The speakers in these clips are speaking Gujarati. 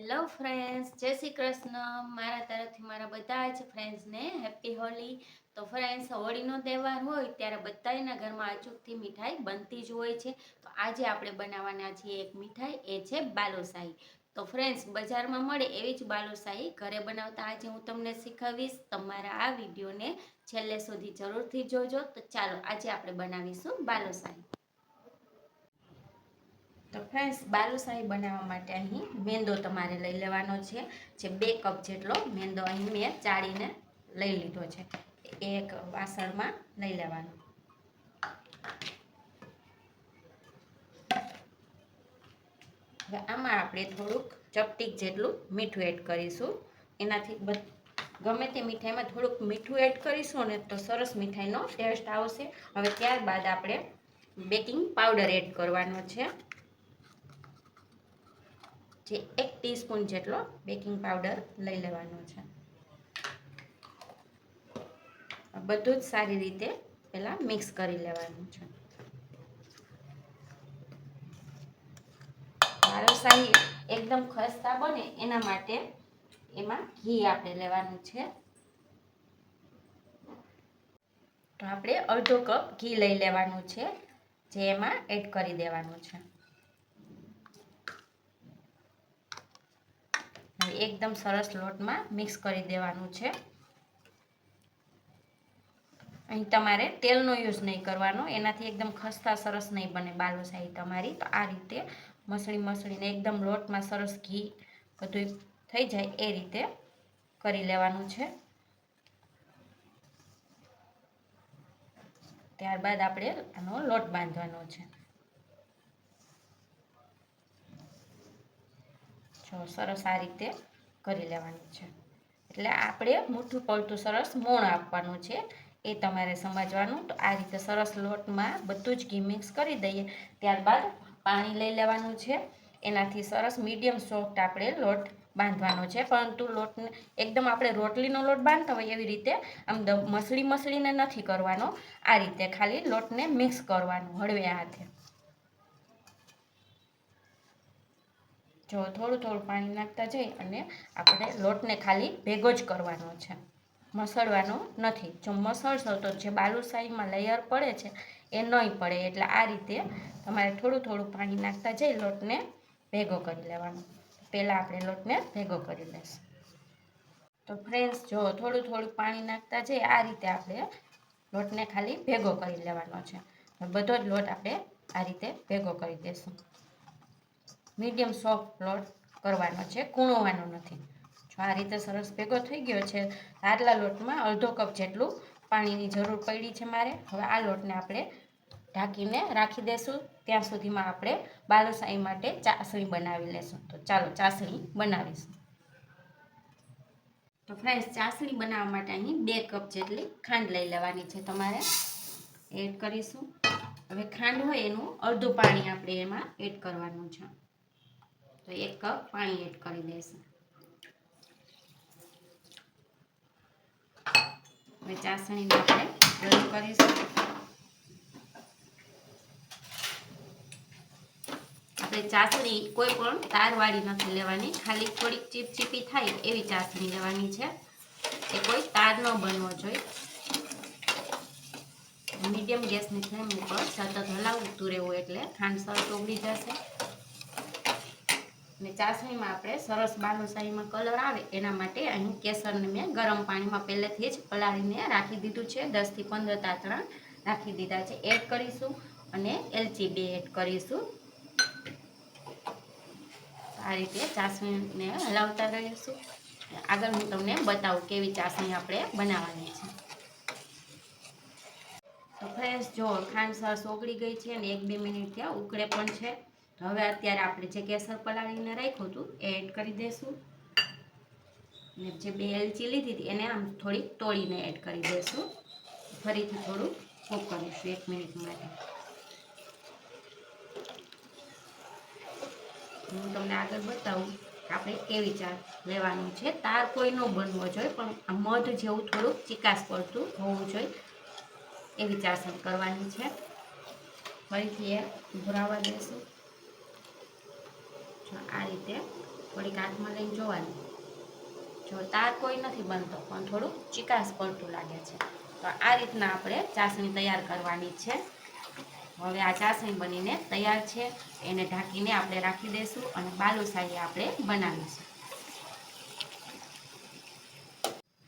હેલો ફ્રેન્ડ્સ, જય શ્રી કૃષ્ણ. મારા તરફથી મારા બધા જ ફ્રેન્ડ્સને હેપી હોલી. તો ફ્રેન્ડ્સ, હોળીનો તહેવાર હોય ત્યારે બધાના ઘરમાં અચૂકથી મીઠાઈ બનતી જ હોય છે. તો આજે આપણે બનાવવાના છીએ એક મીઠાઈ, એ છે બાલુશાહી. તો ફ્રેન્ડ્સ, બજારમાં મળે એવી જ બાલુશાહી ઘરે બનાવતા આજે હું તમને શીખવીશ. તમારા આ વિડીયોને છેલ્લે સુધી જરૂરથી જોજો. તો ચાલો આજે આપણે બનાવીશું બાલુશાહી. તો ફ્રેન્ડ્સ, બાલુશાહી બનાવવા માટે અહીં મેંદો તમારે લઈ લેવાનો છે. જે 2 કપ જેટલો મેંદો અહીં મેં ચાળીને લઈ લીધો છે. એક વાસણમાં લઈ લેવાનો. હવે આમાં આપણે થોડુંક ચપટીક જેટલું મીઠું એડ કરીશું. એનાથી ગમે તે મીઠાઈમાં થોડુંક મીઠું એડ કરીશું ને તો સરસ મીઠાઈનો ટેસ્ટ આવશે. હવે ત્યારબાદ આપણે બેકિંગ પાવડર એડ કરવાનો છે. જે 1 ટીસ્પૂન જેટલો બેકિંગ પાવડર લઈ લેવાનો છે. બધું જ સારી રીતે પહેલાં મિક્સ કરી લેવાનું છે. બાલુશાહી એકદમ ખસ્તા બને એના માટે એમાં ઘી આપણે લેવાનું છે. તો આપણે અડધો કપ ઘી લઈ લેવાનું છે, જે એમાં એડ કરી દેવાનું છે. એકદમ સરસ લોટમાં મિક્સ કરી દેવાનું છે. અહીં તમારે તેલનો યુઝ નહીં કરવાનો, એનાથી એકદમ ખસ્તા સરસ નહીં બને બાલુશાહી તમારી. તો આ રીતે મસળીને એકદમ લોટમાં સરસ ઘી બધું થઈ જાય એ રીતે કરી લેવાનું છે. ત્યારબાદ આપણે આનો લોટ બાંધવાનો છે. જો સરસ આ રીતે કરી લેવાનું છે. એટલે આપણે મુઠ્ઠું પડતું સરસ મોણ આપવાનું છે, એ તમારે સમજવાનું. તો આ રીતે સરસ લોટમાં બધું જ ઘી મિક્સ કરી દઈએ. ત્યારબાદ પાણી લઈ લેવાનું છે. એનાથી સરસ મીડિયમ સોફ્ટ આપણે લોટ બાંધવાનો છે. પરંતુ લોટને એકદમ આપણે રોટલીનો લોટ બાંધતા હોય એવી રીતે આમ મસળીને નથી કરવાનો. આ રીતે ખાલી લોટને મિક્સ કરવાનું હળવે હાથે. જો થોડું પાણી નાખતા જઈ અને આપણે લોટને ખાલી ભેગો જ કરવાનો છે, મસળવાનો નથી. જો મસળશો તો જે બાલુશાહીમાં લેયર પડે છે એ નહીં પડે. એટલે આ રીતે તમારે થોડું પાણી નાખતા જઈ લોટને ભેગો કરી લેવાનો. પહેલાં આપણે લોટને ભેગો કરી લઈશું. તો ફ્રેન્ડ્સ, જો થોડું પાણી નાખતા જઈ આ રીતે આપણે લોટને ખાલી ભેગો કરી લેવાનો છે. બધો જ લોટ આપણે આ રીતે ભેગો કરી દઈશું. મીડિયમ સોફ્ટ લોટ કરવાનો છે, કૂણવાનો નથી. જો આ રીતે સરસ ભેગો થઈ ગયો છે. આટલા લોટમાં અડધો કપ જેટલું પાણીની જરૂર પડી છે મારે. હવે આ લોટને આપણે ઢાંકીને રાખી દઈશું. ત્યાં સુધીમાં આપણે બાલુશાહી માટે ચાસણી બનાવી લઈશું. તો ચાલો ચાસણી બનાવીશું. તો ફ્રેન્ડ્સ, ચાસણી બનાવવા માટે અહીં 2 કપ જેટલી ખાંડ લઈ લેવાની છે તમારે. એડ કરીશું. હવે ખાંડ હોય એનું અડધું પાણી આપણે એમાં એડ કરવાનું છે. તો 1 કપ પાણી એડ કરી દઈશું. હવે ચાસણીને આપણે ગરમ કરીશું. આપણે ચાસણી કોઈ પણ તારવાળી નથી લેવાની, ખાલી થોડીક ચીપચીપી થાય એવી ચાસણી લેવાની છે. એ કોઈ તાર ન બનવો જોઈએ. મીડિયમ ગેસની ફ્લેમ ઉપર સતત હલાવતું રહેવું એટલે ખાંડ સરસ ઓગળી જશે. અને ચાસણીમાં આપણે સરસ બાલુશાહીમાં કલર આવે એના માટે અહીં કેસરને મેં ગરમ પાણીમાં પહેલેથી જ પલાળીને રાખી દીધું છે. 10 થી 15 તાતણા રાખી દીધા છે. એડ કરીશું અને એલચી 2 એડ કરીશું. આ રીતે ચાસણીને હલાવતા રહીશું. આગળ હું તમને બતાવું કેવી ચાસણી આપણે બનાવવાની છે. તો ફ્રેન્ડ્સ, જો ખાંડ સરસ ઓગળી ગઈ છે અને 1-2 મિનિટ ત્યાં ઉકળે પણ છે. તો હવે અત્યારે આપણે જે કેસર પલાળીને રાખ્યું હતું એ એડ કરી દઈશું. અને જે 2 એલચી લીધી હતી એને આમ થોડીક તોડીને એડ કરી દઈશું. ફરીથી થોડું કૂક કરીશું 1 મિનિટ માટે. હું તમને આગળ બતાવું આપણે કેવી ચા લેવાનું છે. તાર કોઈ ન બનવો જોઈએ, પણ આ મધ જેવું થોડુંક ચીકાશ પડતું હોવું જોઈએ એવી ચાસણી કરવાની છે. ફરીથી એ ભરાવા દઈશું. આ રીતે થોડીક હાથમાં લઈને જોવાનું. જો તાર કોઈ નથી બનતો, પણ થોડુંક ચીકાશ પડતું લાગે છે. તો આ રીતના આપણે ચાસણી તૈયાર કરવાની છે. હવે આ ચાસણી બનીને તૈયાર છે. એને ઢાંકીને આપણે રાખી દઈશું અને બાલુશાહી આપણે બનાવીશું.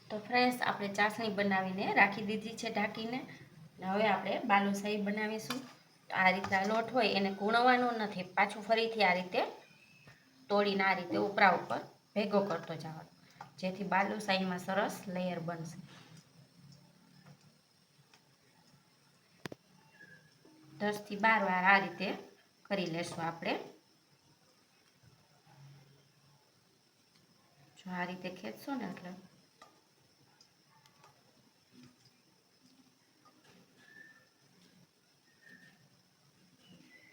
તો ફ્રેન્ડ્સ, આપણે ચાસણી બનાવીને રાખી દીધી છે ઢાંકીને. હવે આપણે બાલુશાહી બનાવીશું. તો આ રીતના લોટ હોય એને કૂણવાનો નથી, પાછું ફરીથી આ રીતે તોડીને આ રીતે ઉપરા ઉપર ભેગો કરતો જવાનો, જેથી બાલુશાહીમાં સરસ લેયર બનશે. 10 થી 12 વાર આ રીતે કરી લેશું આપણે. જો આ રીતે ખેંચશો ને એટલે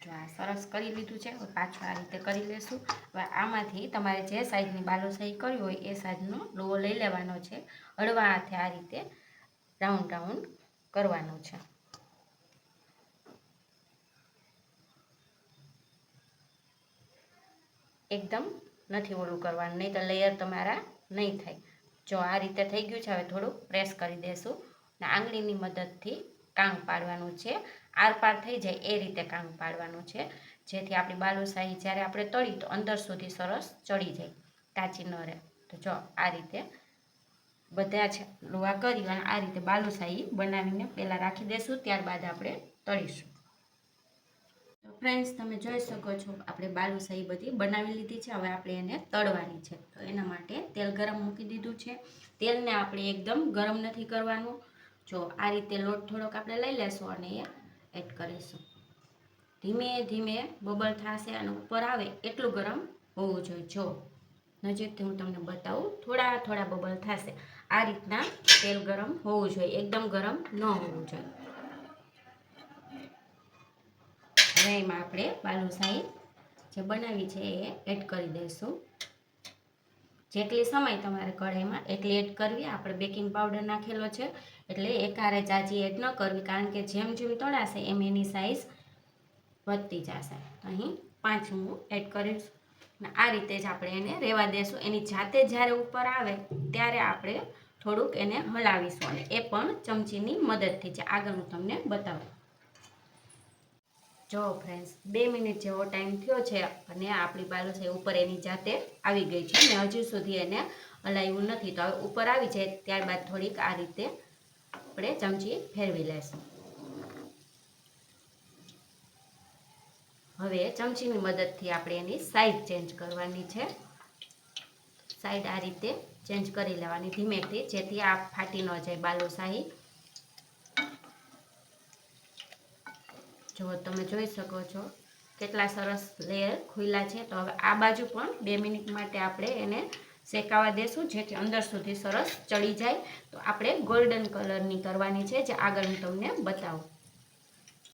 જો આ સરસ કરી લીધું છે. હવે પાછું આ રીતે કરી લેશું. હવે આમાંથી તમારે જે સાઈઝની બાલુશાહી કરવી હોય એ સાઈઝનો લોવો લઈ લેવાનો છે. હળવા હાથે આ રીતે રાઉન્ડ રાઉન્ડ કરવાનું છે. એકદમ નથી ઓલું કરવાનું, નહીં તો લેયર તમારા નહીં થાય. જો આ રીતે થઈ ગયું છે. હવે થોડુંક પ્રેસ કરી દેશું ને આંગળીની મદદથી કાંગ પાડવાનું છે. આરપાર થઈ જાય એ રીતે કાંગ પાડવાનું છે, જેથી આપણી બાલુશાહી જ્યારે આપણે તળી તો અંદર સુધી સરસ ચડી જાય, કાચી ન રહે. તો જો આ રીતે બધા છે લોવા કરી અને આ રીતે બાલુશાહી બનાવીને પહેલાં રાખી દઈશું, ત્યારબાદ આપણે તળીશું. તો ફ્રેન્ડ્સ, તમે જોઈ શકો છો આપણે બાલુશાહી બધી બનાવી લીધી છે. હવે આપણે એને તળવાની છે. તો એના માટે તેલ ગરમ મૂકી દીધું છે. તેલને આપણે એકદમ ગરમ નથી કરવાનું. જો આ રીતે લોટ થોડોક આપણે લઈ લેશું અને એ એડ કરીશું. ધીમે ધીમે બબલ થશે અને ઉપર આવે એટલું ગરમ હોવું જોઈએ. જો નજીકથી હું તમને બતાવું, થોડા થોડા બબલ થશે. આ રીતના તેલ ગરમ હોવું જોઈએ, એકદમ ગરમ ન હોવું જોઈએ. હવે એમાં આપણે બાલુશાહી જે બનાવી છે એ એડ કરી દઈશું. જેટલી સમય તમારે કઢાઈમાં એટલી એડ કરવી. આપણે બેકિંગ પાવડર નાખેલો છે એટલે એકહારે જાજી એડ ન કરવી, કારણ કે જેમ જેમ તળાશે એમ એની સાઈઝ વધતી જશે. અહીં 5 હું એડ કરીશ અને આ રીતે જ આપણે એને રહેવા દેશું. એની જાતે જ્યારે ઉપર આવે ત્યારે આપણે થોડુંક એને હલાવીશું, અને એ પણ ચમચીની મદદથી. જે આગળ હું તમને બતાવું. જો ફ્રેન્ડ્સ, 2 મિનિટ જેવો ટાઈમ થયો છે અને આપણી બાલુશાહી ઉપર એની જાતે આવી ગઈ છે ને હજુ સુધી એને હલાવ્યું નથી. તો હવે ઉપર આવી જાય ત્યારબાદ થોડીક આ રીતે આપણે ચમચી ફેરવી લેશું. હવે ચમચીની મદદથી આપણે એની સાઈડ ચેન્જ કરવાની છે. સાઈડ આ રીતે ચેન્જ કરી લેવાની ધીમેથી, જેથી આ ફાટી ન જાય બાલુશાહી. જો તમે જોઈ શકો છો કેટલા સરસ લેયર ખુલ્લા છે. તો હવે આ બાજુ પણ 2 મિનિટ માટે આપણે એને શેકાવા દેશું, જેથી અંદર સુધી સરસ ચડી જાય. તો આપણે ગોલ્ડન કલરની કરવાની છે, જે આગળ હું તમને બતાવું.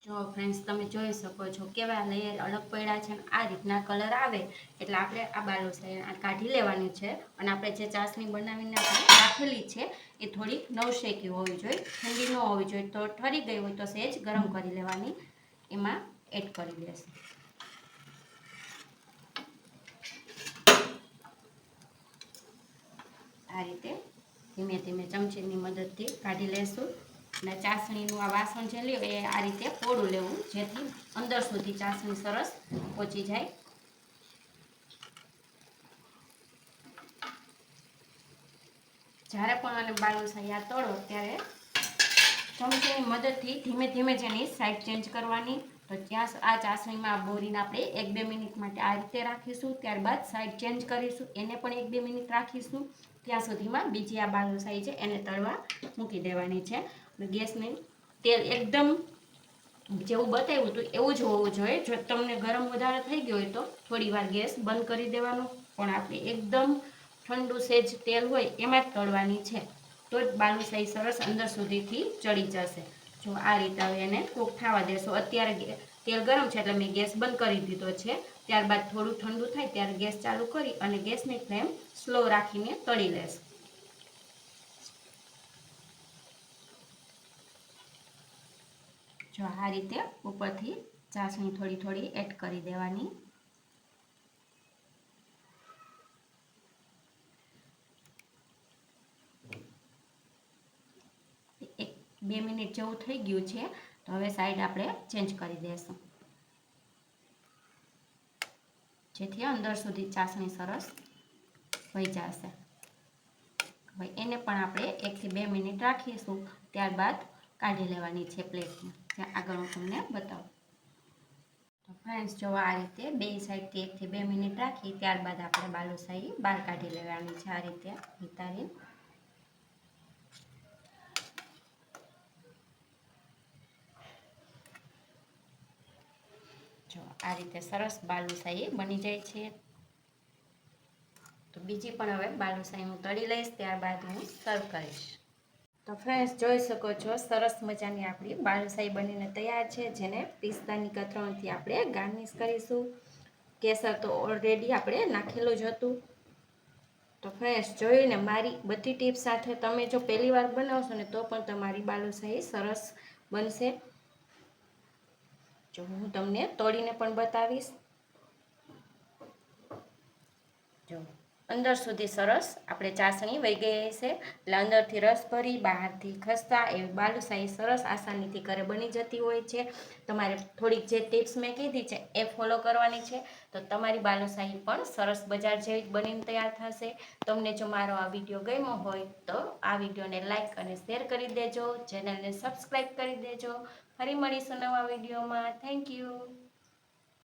જો ફ્રેન્ડ્સ, તમે જોઈ શકો છો કેવા લેયર અલગ પડ્યા છે. આ રીતના કલર આવે એટલે આપણે આ બાલુશાહી કાઢી લેવાની છે. અને આપણે જે ચાસણી બનાવીને આપણે રાખેલી છે એ થોડીક નવશેકી હોવી જોઈએ, ઠંડી ન હોવી જોઈએ. તો ઠરી ગઈ હોય તો સહેજ ગરમ કરી લેવાની, એમાં એડ કરી દેશું. આ રીતે ધીમે ધીમે ચમચીની મદદથી કાઢી લેશું. અને ચાસણીનું આ વાસણ જે લ્યો એ આ રીતે પોળું લેવું, જેથી અંદર સુધી ચાસણી સરસ પહોંચી જાય. જ્યારે પણ આને બાલુશાહી આ તળો ત્યારે ચમચીની મદદથી ધીમે ધીમે જેની સાઈડ ચેન્જ કરવાની. તો ત્યાં આ ચાસણીમાં બોરીને આપણે 1-2 મિનિટ માટે આ રીતે રાખીશું. ત્યારબાદ સાઈડ ચેન્જ કરીશું, એને પણ 1-2 મિનિટ રાખીશું. ત્યાં સુધીમાં બીજી આ બાલુશાહી છે એને તળવા મૂકી દેવાની છે. ગેસની તેલ એકદમ જેવું બતાવ્યું હતું એવું જ હોવું જોઈએ. જો તમને ગરમ વધારે થઈ ગયો હોય તો થોડી વાર ગેસ બંધ કરી દેવાનો, પણ આપણે એકદમ ઠંડુ સેજ તેલ હોય એમાં જ તળવાની છે, તો જ બાલુશાહી સરસ અંદર સુધીથી ચડી જશે. જો આ રીતે હવે એને કૂક થવા દેશો. અત્યારે તેલ ગરમ છે એટલે મેં ગેસ બંધ કરી દીધો છે. ત્યારબાદ થોડું ઠંડુ થાય ત્યારે ગેસ ચાલુ કરી અને ગેસની ફ્લેમ સ્લો રાખીને તળી લેશું. જો આ રીતે ઉપરથી ચાસણી થોડી થોડી એડ કરી દેવાની. 2 મિનિટ જેવું થઈ ગયું છે. તો હવે સાઈડ આપણે ચેન્જ કરી દઈશું, જેથી અંદર સુધી ચાસણી સરસ વહી જશે. હવે એને પણ આપણે 1 થી 2 મિનિટ રાખીશું, ત્યારબાદ કાઢી લેવાની છે પ્લેટમાં, જ્યાં આગળ હું તમને બતાવું. તો ફ્રેન્ડ્સ, જો આ રીતે બે સાઈડથી 1 થી 2 મિનિટ રાખી ત્યારબાદ આપણે બાલુશાહી બહાર કાઢી લેવાની છે, આ રીતે ઉતારી. જો આ રીતે સરસ બાલુશાહી બની જાય છે. તો બીજી પણ હવે બાલુશાહી હું તળી લઈશ, ત્યારબાદ હું સર્વ કરીશ. તો ફ્રેન્ડ્સ, જોઈ શકો છો સરસ મજાની આપણી બાલુશાહી બનીને તૈયાર છે, જેને પિસ્તાની કતરણથી આપણે ગાર્નિશ કરીશું. કેસર તો ઓલરેડી આપણે નાખેલું જ હતું. તો ફ્રેન્ડ્સ, જોઈને મારી બધી ટિપ્સ સાથે તમે જો પહેલી વાર બનાવશો ને તો પણ તમારી બાલુશાહી સરસ બનશે. જો હું તમને તોડીને પણ બતાવીશ. જો અંદર સુધી સરસ આપણે ચાસણી વહી ગઈ છે, એટલે અંદરથી રસ ભરી બહારથી ખસ્તા એવી બાલુશાહી સરસ આસાનીથી ઘરે બની જતી હોય છે. તમારે થોડીક જે ટિપ્સ મેં કીધી છે એ ફોલો કરવાની છે, તો તમારી બાલુશાહી પણ સરસ બજાર જેવી બનીને તૈયાર થશે. તમને જો મારો આ વિડીયો ગમ્યો હોય તો આ વિડીયોને લાઈક અને શેર કરી દેજો, ચેનલને સબસ્ક્રાઈબ કરી દેજો. ફરી મળીશું નવા વિડીયોમાં. Thank you.